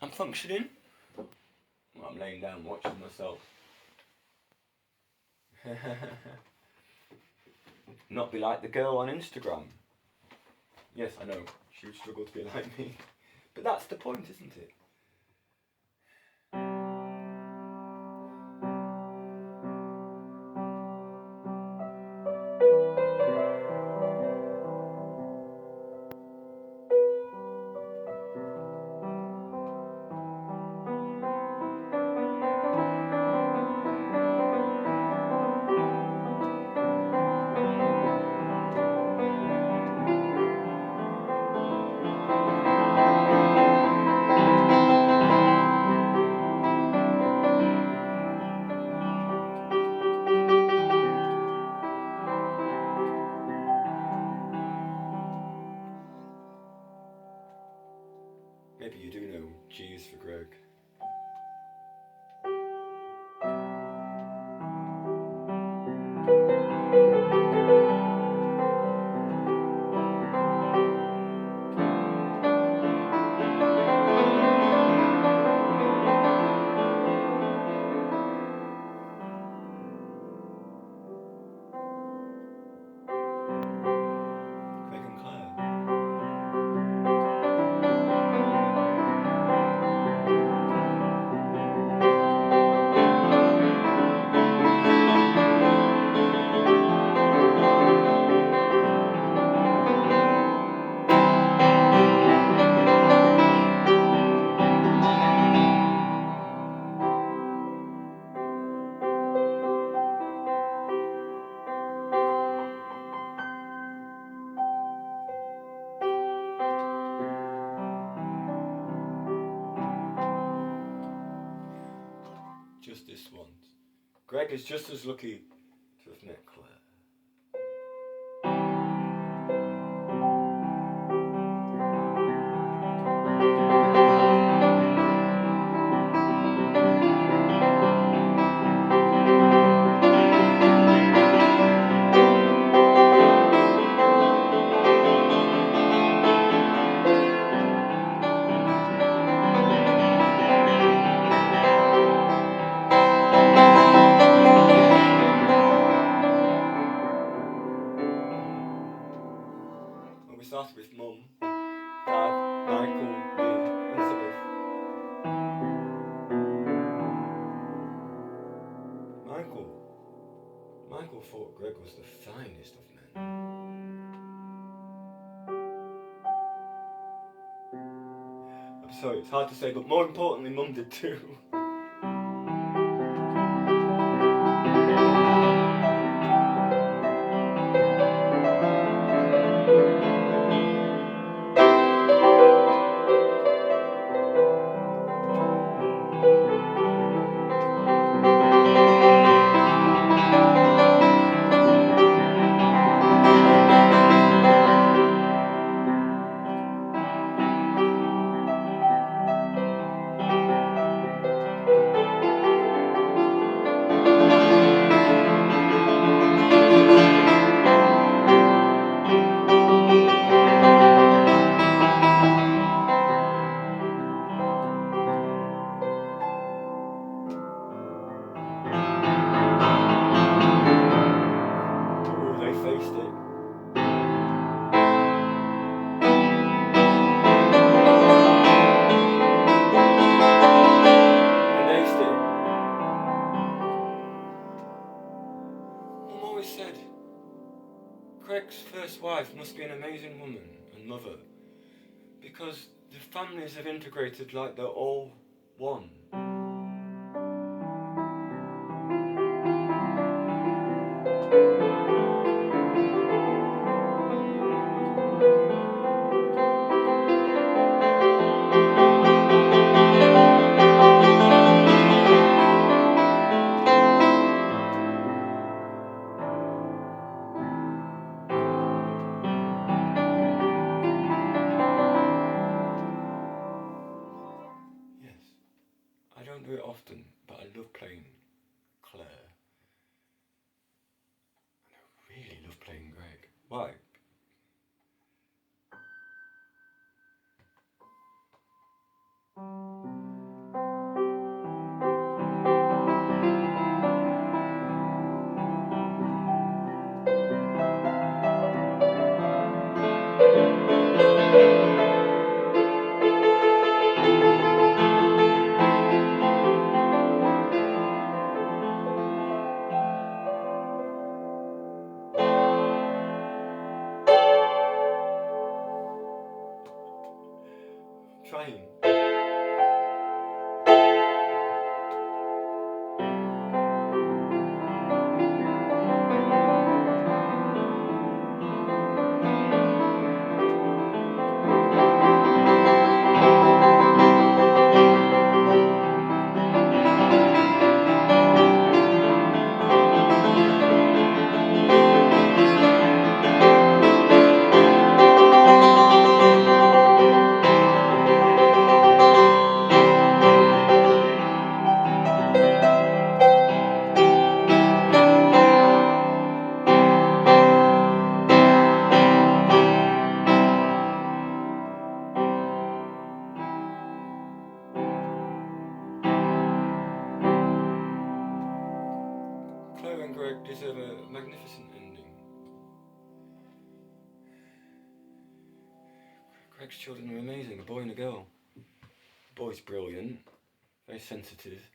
I'm functioning. Well, I'm laying down watching myself. Not be like the girl on Instagram. Yes, I know, she would struggle to be like me. But that's the point, isn't it? Maybe you do know G is for Greg. Just this once. Greg is just as lucky to have met Claire. We started with Mum, Dad, Michael, me, Elizabeth. Michael thought Greg was the finest of men. I'm sorry, it's hard to say, but more importantly, Mum did too. Greg's first wife must be an amazing woman and mother, because the families have integrated like they're all one. I don't do it often, but I love playing Claire. And I really love playing Greg. Why? listen. Chloe and Greg deserve a magnificent ending. Greg's children are amazing, a boy and a girl. The boy's brilliant, very sensitive.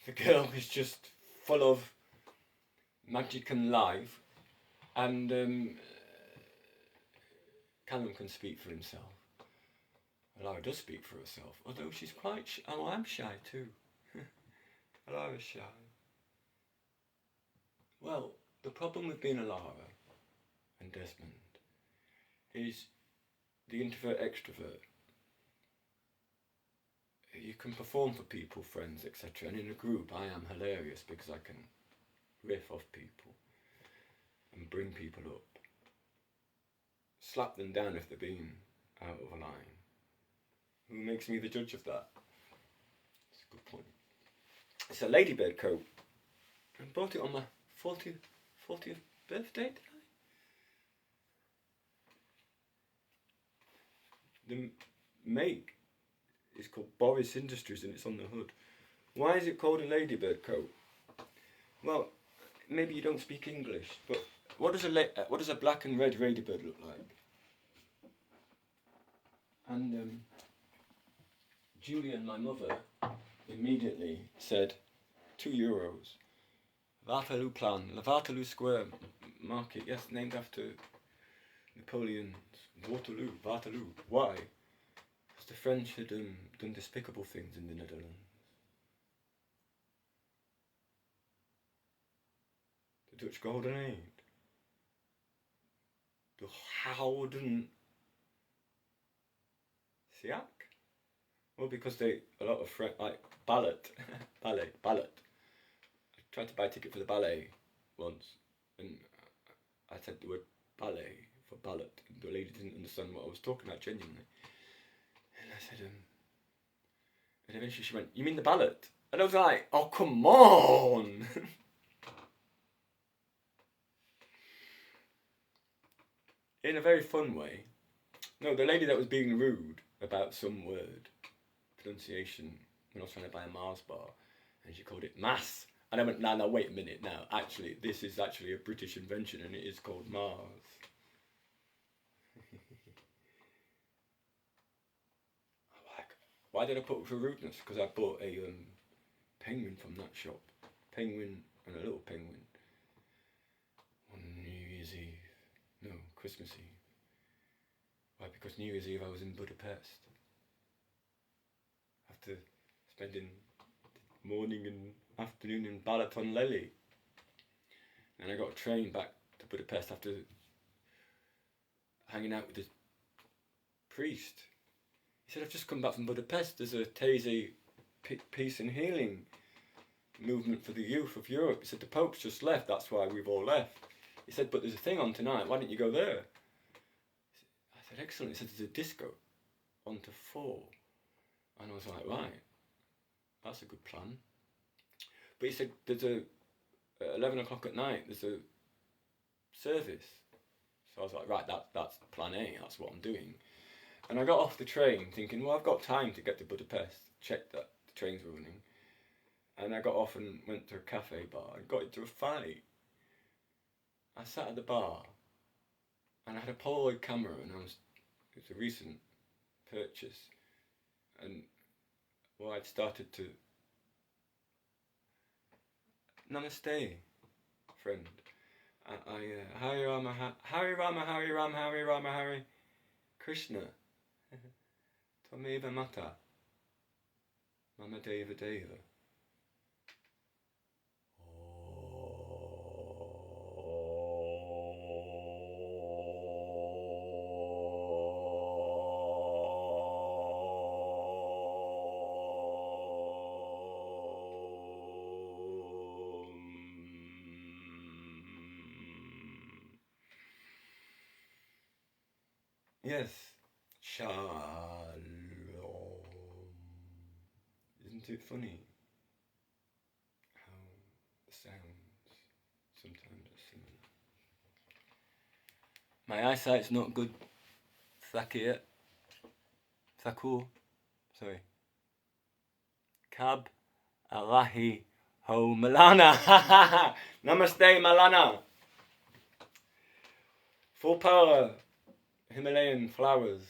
The girl is just full of magic and life, and Callum can speak for himself. Lara does speak for herself, although she's quite shy. Oh, I'm shy too. Lara's shy. Well, the problem with being a Lara and Desmond is the introvert-extrovert. You can perform for people, friends, etc. And in a group I am hilarious because I can riff off people and bring people up. Slap them down if they're being out of line. Who makes me the judge of that? That's a good point. It's a ladybird coat. I bought it on my 40th birthday, did I? The make is called Bhris Industries and it's on the hood. Why is it called a ladybird coat? Well, maybe you don't speak English, but what does a black and red ladybird look like? And Julian, my mother, immediately said, €2. Waterloo Square Market, yes, named after Napoleon's Waterloo. Why? Because the French had done despicable things in the Netherlands. The Dutch Golden Age. The Houden Siak? Well, because a lot of French, like ballet. I tried to buy a ticket for the ballet once, and I said the word ballet for ballot, and the lady didn't understand what I was talking about genuinely. And I said, and eventually she went, "You mean the ballot?" And I was like, "Oh, come on!" In a very fun way. No, the lady that was being rude about some word, pronunciation, when I was trying to buy a Mars bar, and she called it mass. And I went, no, wait a minute now. Actually, this is actually a British invention and it is called Mars. Why did I put for rudeness? Because I bought a penguin from that shop. Penguin and a little penguin. On New Year's Eve. No, Christmas Eve. Why? Because New Year's Eve I was in Budapest. After spending the morning and afternoon in Balaton Lely. And I got a train back to Budapest after hanging out with the priest. He said, I've just come back from Budapest. There's a tèid, peace and healing movement for the youth of Europe. He said, the Pope's just left, that's why we've all left. He said, but there's a thing on tonight, why don't you go there? I said, excellent. He said, there's a disco on to 4. And I was like, right, that's a good plan. But he said, there's at 11 o'clock at night, there's a service. So I was like, right, that's plan A, that's what I'm doing. And I got off the train thinking, well, I've got time to get to Budapest, check that the trains were running. And I got off and went to a cafe bar and got into a fight. I sat at the bar and I had a Polaroid camera and it was a recent purchase. And well, I'd started to... Namaste, friend. Hari Rama, Hari Rama, Hari Rama, Hari Rama, Hari Krishna. Twameva mata. Mama deva deva. Yes. Shalom. Isn't it funny how the sounds sometimes are similar? My eyesight's not good. Thakur. Sorry. Kab Alahi Ho Malana. Namaste Malana. Full power. Himalayan flowers.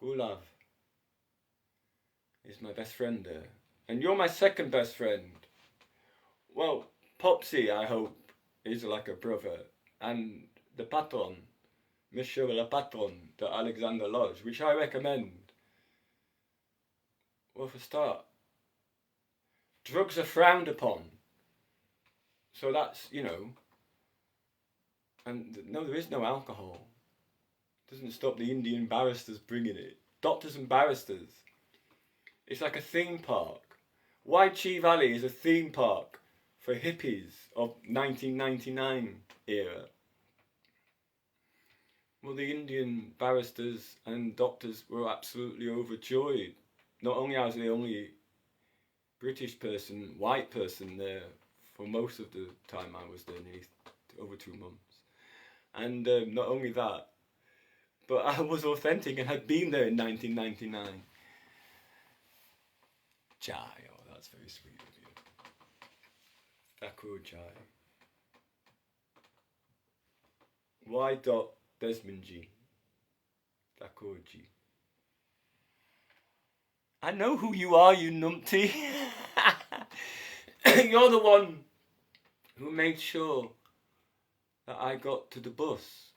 Gulav is my best friend there. And you're my second best friend. Well, Popsy, I hope, is like a brother. And the patron, Monsieur le Patron, the Alexander Lodge, which I recommend. Well, for a start, drugs are frowned upon. So that's, and no, there is no alcohol. Doesn't stop the Indian barristers bringing it. Doctors and barristers. It's like a theme park. Chi Valley is a theme park for hippies of 1999 era. Well, the Indian barristers and doctors were absolutely overjoyed. Not only I was the only British person, white person there for most of the time I was there, nearly over 2 months. And not only that, but I was authentic and had been there in 1999. Jai, oh, that's very sweet of you. Thakur Jai. Y. Desmondji. Thakurji. I know who you are, you numpty. You're the one who made sure that I got to the bus.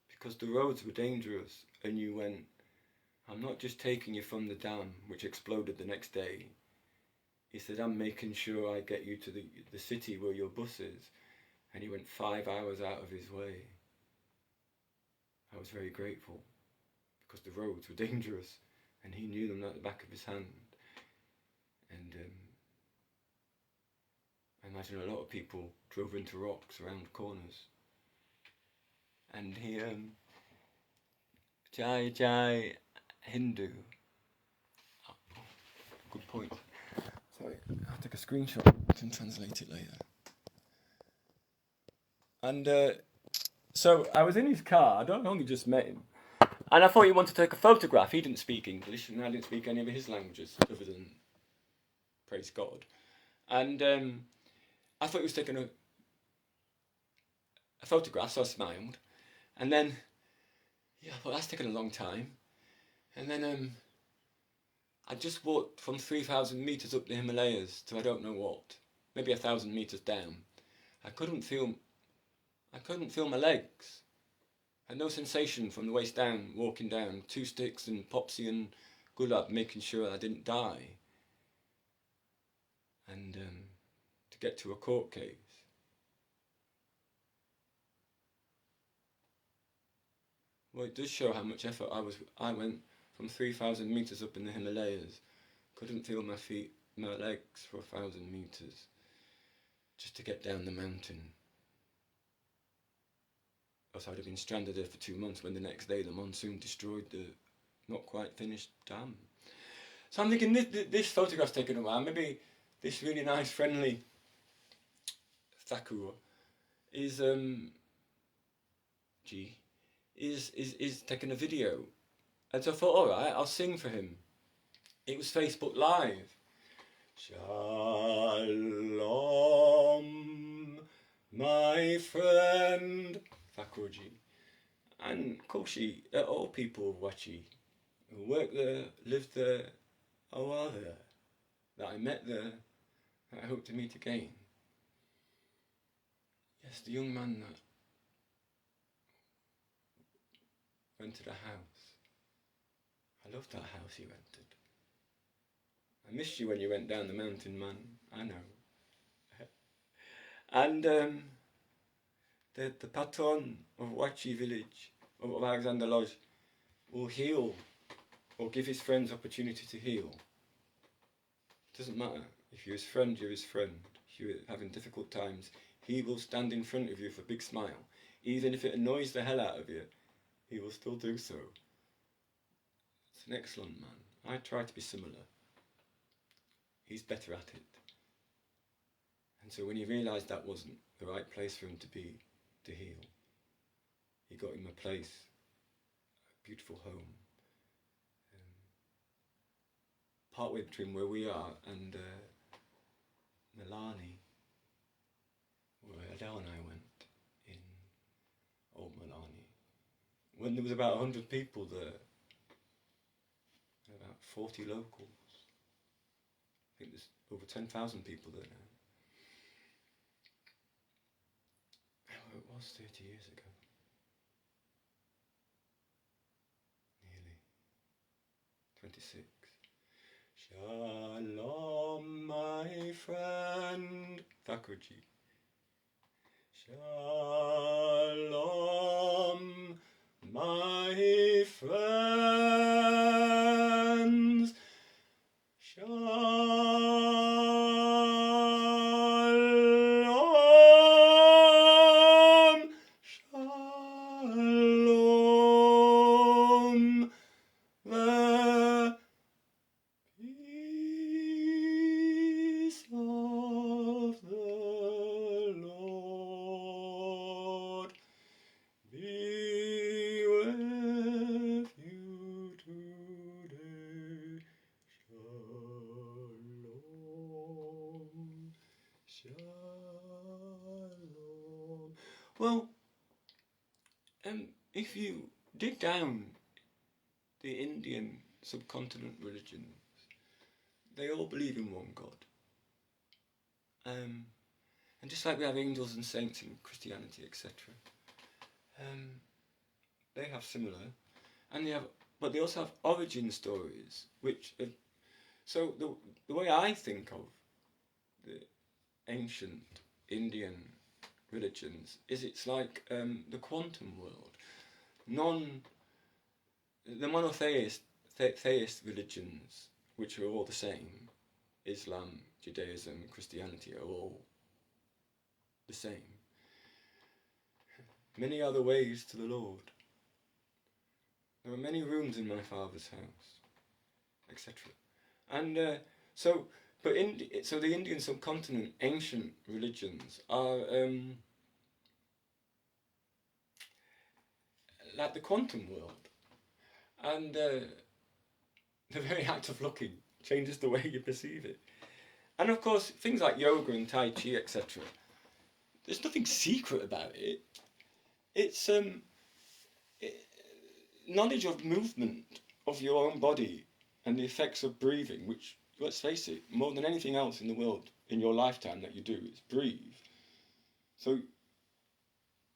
Because the roads were dangerous, and you went, I'm not just taking you from the dam, which exploded the next day. He said, I'm making sure I get you to the city where your bus is. And he went 5 hours out of his way. I was very grateful, because the roads were dangerous, and he knew them at the back of his hand. And I imagine a lot of people drove into rocks around corners. And he, Jai Hindu. Oh, good point. Sorry, I'll take a screenshot and translate it later. And so I was in his car. I don't know, only just met him. And I thought he wanted to take a photograph. He didn't speak English, and I didn't speak any of his languages other than praise God. And I thought he was taking a photograph, so I smiled. And then, I thought that's taken a long time. And then I just walked from 3,000 meters up the Himalayas to I don't know what, maybe 1,000 meters down. I couldn't feel my legs. I had no sensation from the waist down, walking down, 2 sticks and Popsy and Gulab making sure I didn't die. And to get to a court case. Well, it does show how much effort I went from 3,000 meters up in the Himalayas. Couldn't feel my legs for 1,000 meters. Just to get down the mountain. Else I'd have been stranded there for 2 months when the next day the monsoon destroyed the not quite finished dam. So I'm thinking this photograph's taken a while. Maybe this really nice, friendly Thakur is taking a video. And so I thought, alright, I'll sing for him. It was Facebook Live. Shalom, my friend, Thakurji. And Koshi, all people of Wachi, who work there, live there, or are there, that I met there, that I hope to meet again. Yes, the young man that went to the house. I loved that house you rented. I missed you when you went down the mountain, man. I know. And the patron of Wachi village, of Alexander Lodge, will heal or give his friends opportunity to heal. It doesn't matter. If you're his friend, you're his friend. If you're having difficult times, he will stand in front of you with a big smile. Even if it annoys the hell out of you, he will still do so. It's an excellent man. I try to be similar. He's better at it. And so when he realised that wasn't the right place for him to be, to heal, he got him a place, a beautiful home, partway between where we are and Milani, where Adele and I went, in Old Milani. When there was about 100 people there, about 40 locals. I think there's over 10,000 people there now. Oh, it was 30 years ago. Nearly. 26. Shalom, my friend. Thakurji. Shalom, my friends. Shalom, shalom, the peace of the Lord be with you today. Shalom, shalom. Well, if you dig down the Indian subcontinent religions, they all believe in one God. And just like we have angels and saints in Christianity, etc., they have similar, and but they also have origin stories, which so the way I think of the ancient Indian religions is it's like the quantum world. The monotheist theist religions, which are all the same, Islam, Judaism, Christianity, are all the same. Many are the ways to the Lord. There are many rooms in my Father's house, etc. And so the Indian subcontinent, ancient religions are like the quantum world, and the very act of looking changes the way you perceive it. And of course, things like yoga and Tai Chi, etc. There's nothing secret about it. It's knowledge of movement of your own body and the effects of breathing, which, let's face it, more than anything else in the world in your lifetime that you do is breathe. So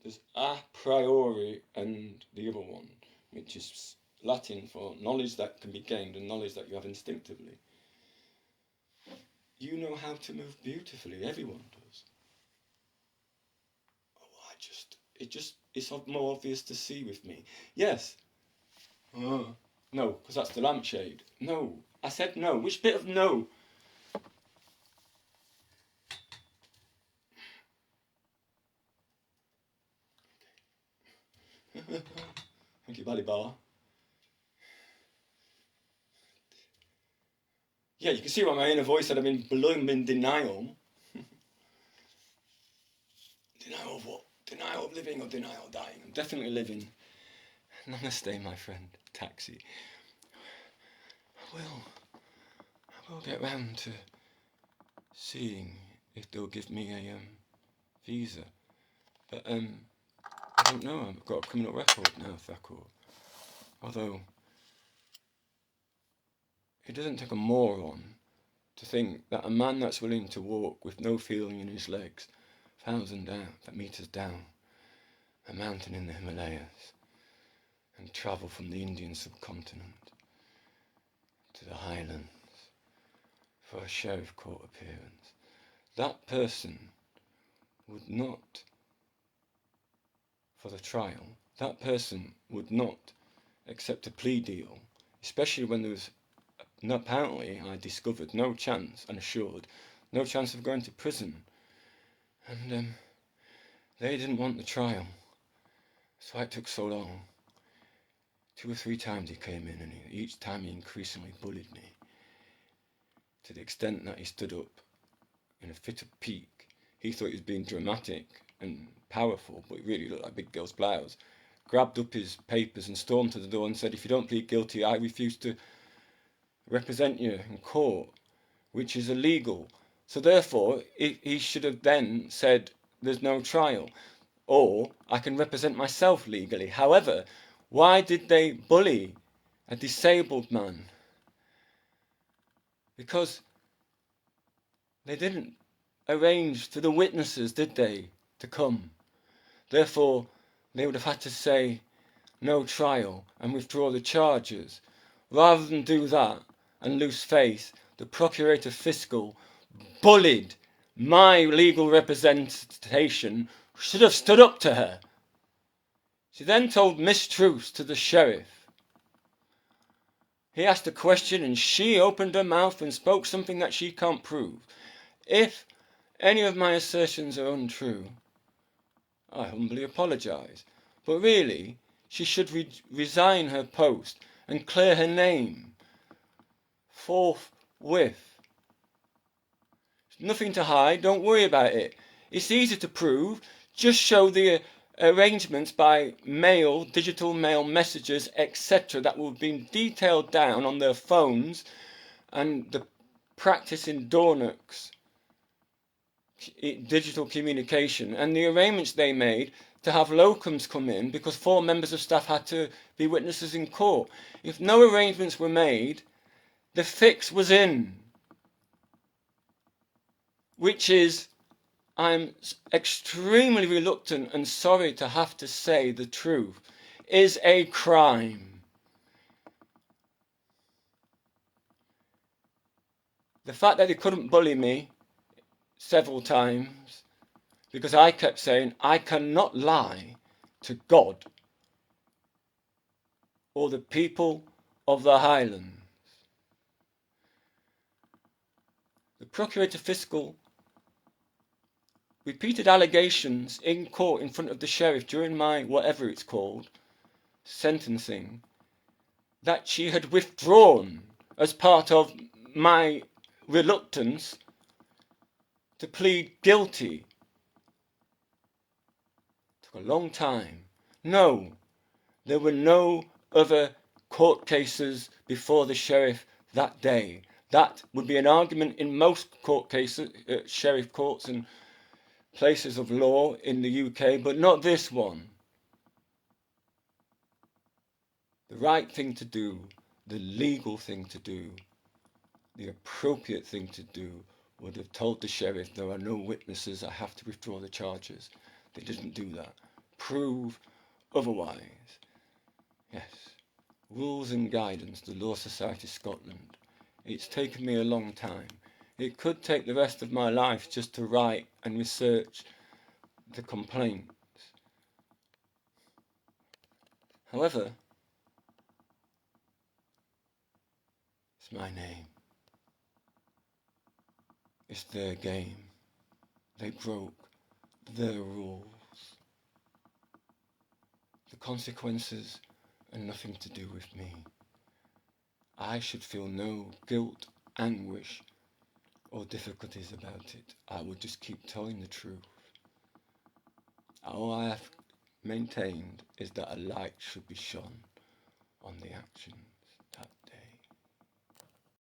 there's a priori and the other one, which is Latin for knowledge that can be gained and knowledge that you have instinctively. You know how to move beautifully, everyone does. It's more obvious to see with me. Yes. No, because that's the lampshade. No, I said no. Which bit of no? Thank you, Bali Bar. Yeah, you can see why my inner voice said I'm in blooming denial. Denial of what? Denial of living or denial of dying? I'm definitely living. Namaste, my friend. Taxi. I will get round to seeing if they'll give me a visa. But I don't know. I've got a criminal record now, Thakur. Although it doesn't take a moron to think that a man that's willing to walk with no feeling in his legs 1,000 meters down a mountain in the Himalayas and travel from the Indian subcontinent to the Highlands for a sheriff court appearance, that person would not, for the trial, that person would not accept a plea deal, especially when there was, apparently, I discovered, no chance, and assured, no chance of going to prison. And they didn't want the trial. That's why it took so long. 2 or 3 times he came in, and each time he increasingly bullied me, to the extent that he stood up in a fit of pique. He thought he was being dramatic and powerful, but he really looked like Big Girl's blouse. Grabbed up his papers and stormed to the door and said, "If you don't plead guilty, I refuse to represent you in court," which is illegal. So therefore, he should have then said, "There's no trial," or "I can represent myself legally." However, why did they bully a disabled man? Because they didn't arrange for the witnesses, did they, to come? Therefore, they would have had to say no trial and withdraw the charges. Rather than do that and lose face, the Procurator Fiscal bullied my legal representation, should have stood up to her. She then told mistruths to the sheriff. He asked a question and she opened her mouth and spoke something that she can't prove. If any of my assertions are untrue, I humbly apologise. But really, she should resign her post and clear her name forthwith. Nothing to hide, don't worry about it. It's easy to prove. Just show the arrangements by mail, digital mail messages, etc. that will have been detailed down on their phones, and the practice in Dornock's digital communication, and the arrangements they made to have locums come in because 4 members of staff had to be witnesses in court. If no arrangements were made, the fix was in, which is, I'm extremely reluctant and sorry to have to say the truth, is a crime. The fact that they couldn't bully me several times because I kept saying I cannot lie to God or the people of the Highlands. The Procurator Fiscal repeated allegations in court in front of the sheriff during my, whatever it's called, sentencing, that she had withdrawn as part of my reluctance to plead guilty. Took a long time. No, there were no other court cases before the sheriff that day. That would be an argument in most court cases, sheriff courts and places of law in the UK, but not this one. The right thing to do, the legal thing to do, the appropriate thing to do would have told the sheriff, there are no witnesses, I have to withdraw the charges. They didn't do that. Prove otherwise. Yes. Rules and guidance, the Law Society Scotland. It's taken me a long time. It could take the rest of my life just to write and research the complaints. However, it's my name. It's their game. They broke their rules. The consequences are nothing to do with me. I should feel no guilt, anguish, or difficulties about it. I would just keep telling the truth. All I have maintained is that a light should be shone on the actions.